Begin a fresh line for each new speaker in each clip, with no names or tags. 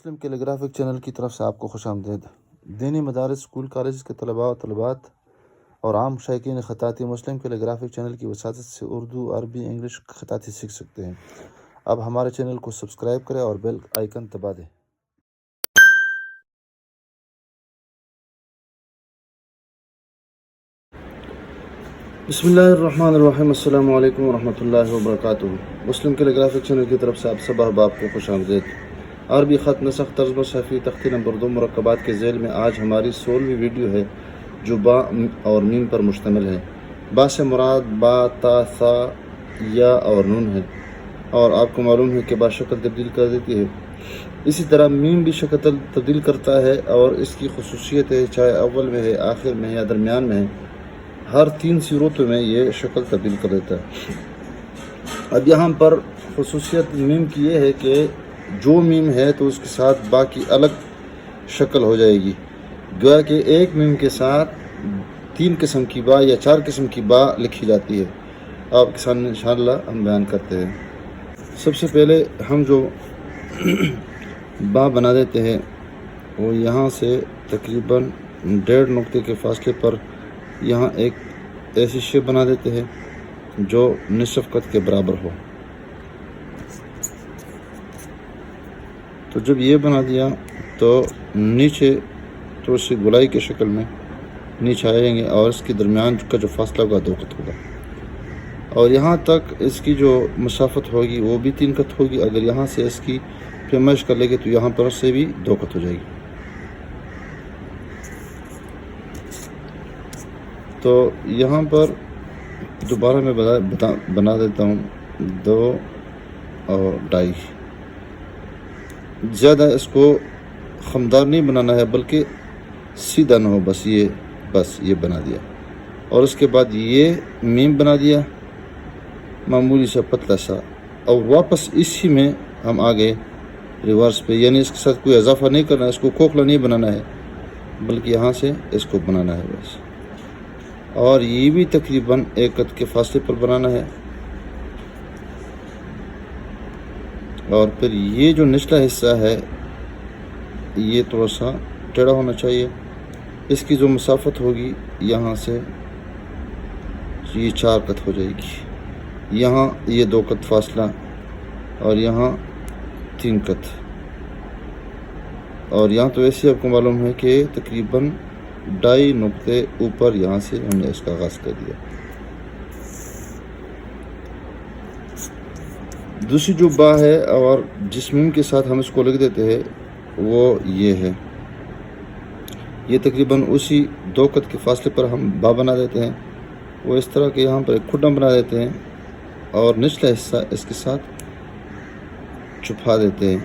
مسلم کیلیگرافک channel کی طرف سے آپ کو خوش آمدید۔ دینی مدارس، اسکول کالجز کے طلباء و طالبات اور عام شائقین خطاطی مسلم کیلیگرافک چینل کی وساطت سے اردو، عربی، انگلش خطاطی سیکھ سکتے ہیں۔ اب ہمارے چینل کو سبسکرائب کریں اور بیل آئیکن دبا دیں۔ بسم اللہ الرحمن الرحیم۔ السلام علیکم ورحمۃ اللہ وبرکاتہ۔ مسلم کیلیگرافک چینل کی طرف سے آپ سب احباب کو خوش آمدید۔ عربی خط نسخ طرز صحیفی تختی نمبر 2 مرکبات کے ذیل میں آج ہماری 16ویں ویڈیو ہے جو با اور میم پر مشتمل ہے۔ با سے مراد با، تا، ثا، یا اور نون ہے، اور آپ کو معلوم ہے کہ با شکل تبدیل کر دیتی ہے۔ اسی طرح میم بھی شکل تبدیل کرتا ہے اور اس کی خصوصیت ہے چاہے اول میں ہے، آخر میں ہے یا درمیان میں ہے، ہر 3 صورتوں میں یہ شکل تبدیل کر دیتا ہے۔ اب یہاں پر خصوصیت میم کی یہ ہے کہ جو میم ہے تو اس کے ساتھ با کی الگ شکل ہو جائے گی، گویا کہ ایک میم کے ساتھ 3 قسم کی با یا 4 قسم کی با لکھی جاتی ہے۔ آپ کے سامنے انشاءاللہ ہم بیان کرتے ہیں۔ سب سے پہلے ہم جو با بنا دیتے ہیں وہ یہاں سے تقریباً 1.5 نقطے کے فاصلے پر یہاں ایک ایسی شیپ بنا دیتے ہیں جو نصف قد کے برابر ہو۔ تو جب یہ بنا دیا تو نیچے تو سے گولائی کے شکل میں نیچے آئیں گے اور اس کے درمیان کا جو فاصلہ ہوگا 2 قط ہوگا، اور یہاں تک اس کی جو مسافت ہوگی وہ بھی 3 قط ہوگی۔ اگر یہاں سے اس کی پیمائش کر لیں گے تو یہاں پر سے بھی 2 قط ہو جائے گی۔ تو یہاں پر دوبارہ میں بنا دیتا ہوں 2 اور 2.5۔ زیادہ اس کو خمدار نہیں بنانا ہے بلکہ سیدھا نہ ہو، بس یہ بنا دیا، اور اس کے بعد یہ میم بنا دیا معمولی سا پتلا سا، اور واپس اسی میں ہم آگے ریورس پہ، یعنی اس کے ساتھ کوئی اضافہ نہیں کرنا ہے، اس کو کھوکھلا نہیں بنانا ہے بلکہ یہاں سے اس کو بنانا ہے بس، اور یہ بھی تقریباً 1 قط کے فاصلے پر بنانا ہے۔ اور پھر یہ جو نچلا حصہ ہے یہ تھوڑا سا ٹیڑھا ہونا چاہیے۔ اس کی جو مسافت ہوگی یہاں سے یہ 4 قط ہو جائے گی، یہاں یہ 2 قط فاصلہ اور یہاں 3 قط، اور یہاں تو ایسے آپ کو معلوم ہے کہ تقریباً 2.5 نقطے اوپر یہاں سے ہم نے اس کا آغاز کر دیا۔ دوسری جو با ہے اور جس میم کے ساتھ ہم اس کو لکھ دیتے ہیں وہ یہ ہے، یہ تقریباً اسی 2 قط کے فاصلے پر ہم با بنا دیتے ہیں۔ وہ اس طرح کہ یہاں پر ایک کھڈا بنا دیتے ہیں اور نچلا حصہ اس کے ساتھ چھپا دیتے ہیں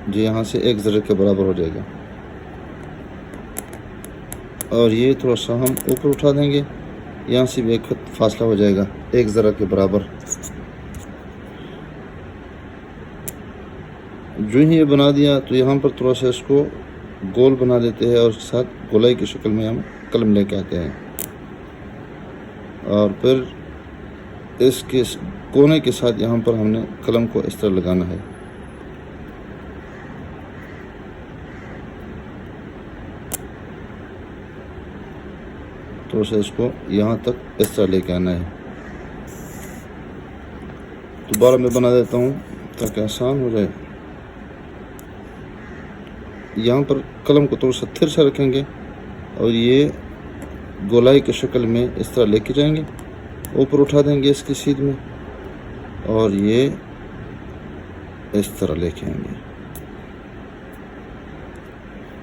جو یہاں سے 1 ذرے کے برابر ہو جائے گا، اور یہ تھوڑا سا ہم اوپر اٹھا دیں گے، یہاں سے بھی 1 خط فاصلہ ہو جائے گا 1 ذرہ کے برابر۔ جو ہی یہ بنا دیا تو یہاں پر تھوڑا سا اس کو گول بنا دیتے ہیں اور اس کے ساتھ گولائی کی شکل میں ہم قلم لے کے آتے ہیں، اور پھر اس کے کونے کے ساتھ یہاں پر ہم نے قلم کو اس طرح لگانا ہے۔ تو اسے اس کو یہاں تک اس طرح لے کے آنا ہے۔ دوبارہ میں بنا دیتا ہوں تاکہ آسان ہو جائے۔ یہاں پر قلم کو تھوڑا سا تھر سے رکھیں گے اور یہ گولائی کی شکل میں اس طرح لے کے جائیں گے، اوپر اٹھا دیں گے اس کی سیدھ میں، اور یہ اس طرح لے کے آئیں گے۔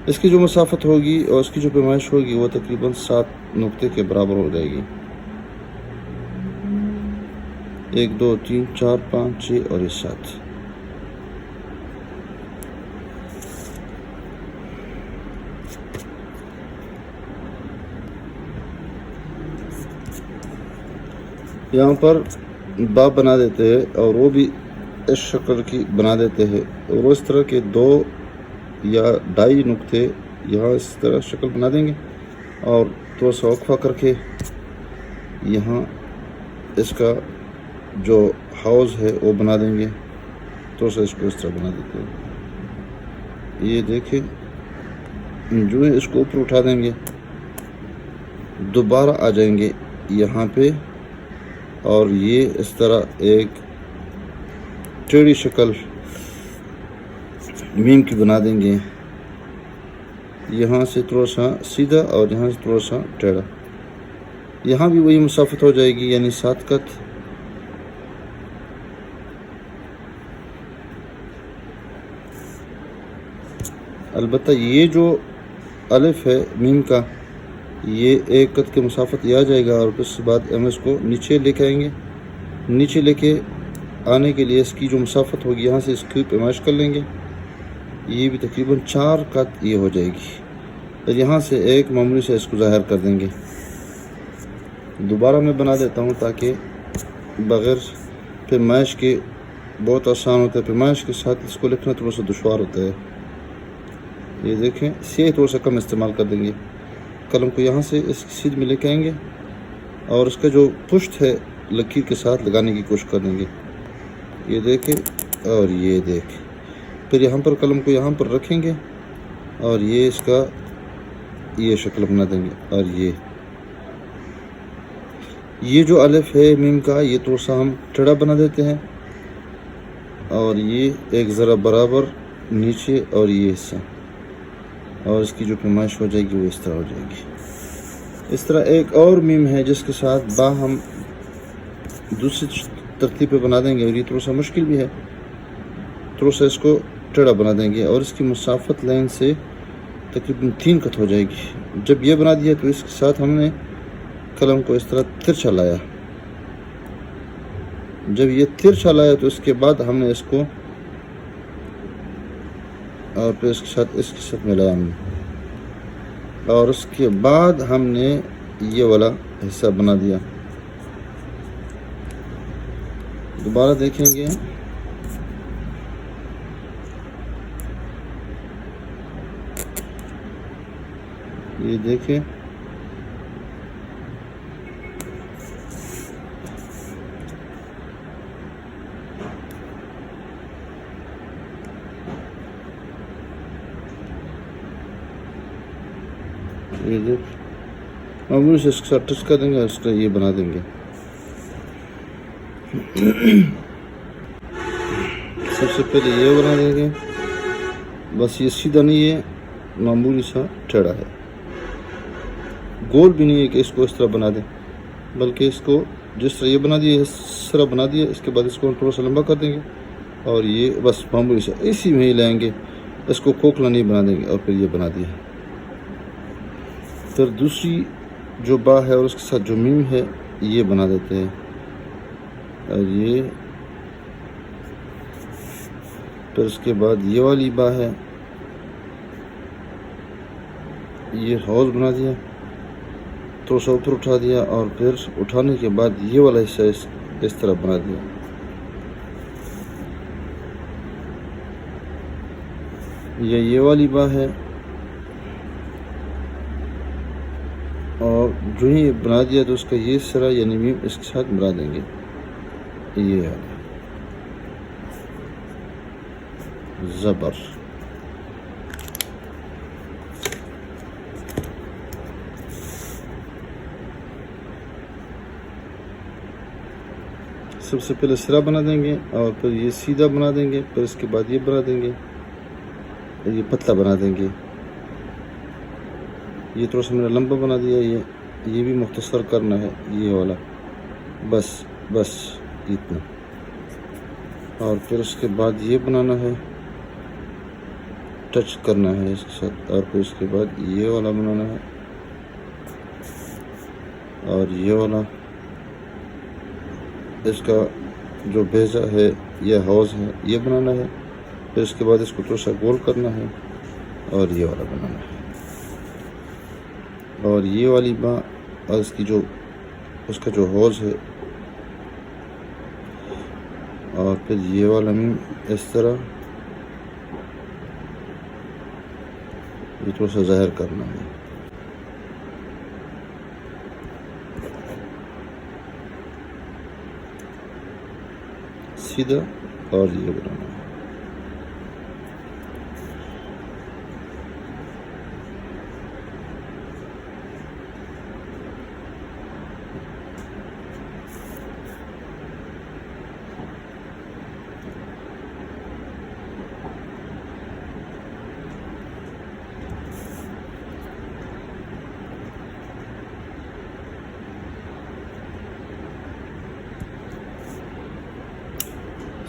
اس کی جو مسافت ہوگی اور اس کی جو پیمائش ہوگی وہ تقریباً 7 نقطے کے برابر ہو جائے گی۔ 1 2 3 4 5 6 اور یہ 7۔ یہاں پر با بنا دیتے ہیں اور وہ بھی اس شکل کی بنا دیتے ہیں، اور اس طرح کے 2 یا 2.5 نقطے یہاں اس طرح شکل بنا دیں گے، اور تھوڑا سا وقفہ کر کے یہاں اس کا جو ہاؤس ہے وہ بنا دیں گے، تھوڑا سا اس کو اس طرح بنا دیتے ہیں۔ یہ دیکھیں جو ہے اس کو اوپر اٹھا دیں گے، دوبارہ آ جائیں گے یہاں پہ، اور یہ اس طرح ایک ٹیڑھی شکل میم کی بنا دیں گے، یہاں سے تھوڑا سا سیدھا اور یہاں سے تھوڑا سا ٹیڑھا، یہاں بھی وہی مسافت ہو جائے گی، یعنی 7 قط۔ البتہ یہ جو الف ہے میم کا، یہ 1 قط کے مسافت یہ آ جائے گا، اور اس کے بعد ہم اس کو نیچے لے کے آئیں گے۔ نیچے لے کے آنے کے لیے اس کی جو مسافت ہوگی یہاں سے اس کی پیمائش کر لیں گے، یہ بھی تقریباً 4 قط یہ ہو جائے گی، اور یہاں سے ایک معمولی سے اس کو ظاہر کر دیں گے۔ دوبارہ میں بنا دیتا ہوں تاکہ بغیر پیمائش کے بہت آسان ہوتا ہے، پیمائش کے ساتھ اس کو لکھنا تھوڑا سا دشوار ہوتا ہے۔ یہ دیکھیں سیاہ تھوڑا سا کم استعمال کر دیں گے، قلم کو یہاں سے اس سیدھ میں لے کے آئیں گے، اور اس کا جو پشت ہے لکیر کے ساتھ لگانے کی کوشش کر دیں گے۔ یہ دیکھیں، اور یہ دیکھ، پھر یہاں پر قلم کو یہاں پر رکھیں گے، اور یہ اس کا یہ شکل بنا دیں گے، اور یہ جو الف ہے میم کا، یہ تھوڑا سا ہم ٹیڑھا بنا دیتے ہیں، اور یہ ایک ذرا برابر نیچے، اور یہ حصہ، اور اس کی جو پیمائش ہو جائے گی وہ اس طرح ہو جائے گی۔ اس طرح ایک اور میم ہے جس کے ساتھ با ہم دوسری ترتیب پہ بنا دیں گے، اور یہ تھوڑا سا مشکل بھی ہے، تھوڑا سا اس کو ٹیڑھا بنا دیں گے، اور اس کی مسافت لائن سے تقریباً 3 قط ہو جائے گی۔ جب یہ بنا دیا تو اس کے ساتھ ہم نے قلم کو اس طرح ترچھا لایا، جب یہ ترچھا لایا تو اس کے بعد ہم نے اس کو، اور پھر اس کے ساتھ ملایا ہم نے، اور اس کے بعد ہم نے یہ والا حصہ بنا دیا۔ دوبارہ دیکھیں گے، یہ دیکھیں یہ دیکھ معمولی سے اس کے ساتھ ٹچ کر دیں گے، اور اس کا یہ بنا دیں گے۔ سب سے پہلے یہ بنا دیں گے، بس یہ سیدھا نہیں ہے، معمولی سا ٹیڑھا ہے، گول بھی نہیں ہے کہ اس کو اس طرح بنا دیں، بلکہ اس کو جس طرح یہ بنا دیا اس طرح بنا دیا، اس کے بعد اس کو تھوڑا سا لمبا کر دیں گے، اور یہ بس معمولی سا اسی میں ہی لائیں گے، اس کو کھوکھلا نہیں بنا دیں گے، اور پھر یہ بنا دیا۔ پھر دوسری جو با ہے اور اس کے ساتھ جو میم ہے یہ بنا دیتے ہیں، اور یہ پھر اس کے بعد یہ والی با ہے، یہ ہاؤس بنا دیا، تھوڑا سا اوپر اٹھا دیا، اور پھر اٹھانے کے بعد یہ والا حصہ اس طرح بنا دیا۔ یہ والی با ہے، اور جو ہی بنا دیا تو اس کا یہ سرا یعنی میم اس کے ساتھ ملا دیں گے، یہ ہے زبر۔ سب سے پہلے سرا بنا دیں گے، اور پھر یہ سیدھا بنا دیں گے، پھر اس کے بعد یہ بنا دیں گے، یہ پتلا بنا دیں گے۔ یہ تھوڑا سا میں نے لمبا بنا دیا، یہ بھی مختصر کرنا ہے، یہ والا بس اتنا، اور پھر اس کے بعد یہ بنانا ہے، ٹچ کرنا ہے اس کے ساتھ، اور پھر اس کے بعد یہ والا بنانا ہے، اور یہ والا اس کا جو بیزا ہے یا ہاؤس ہے یہ بنانا ہے، پھر اس کے بعد اس کو تھوڑا سا گول کرنا ہے، اور یہ والا بنانا ہے، اور یہ والی با اور اس کا جو ہاؤس ہے، اور پھر یہ والا میم اس طرح یہ تھوڑا سا ظاہر کرنا ہے، سیدھا، اور یہ بنانا ہے۔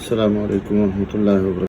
السلام علیکم ورحمۃ اللہ وبرکاتہ.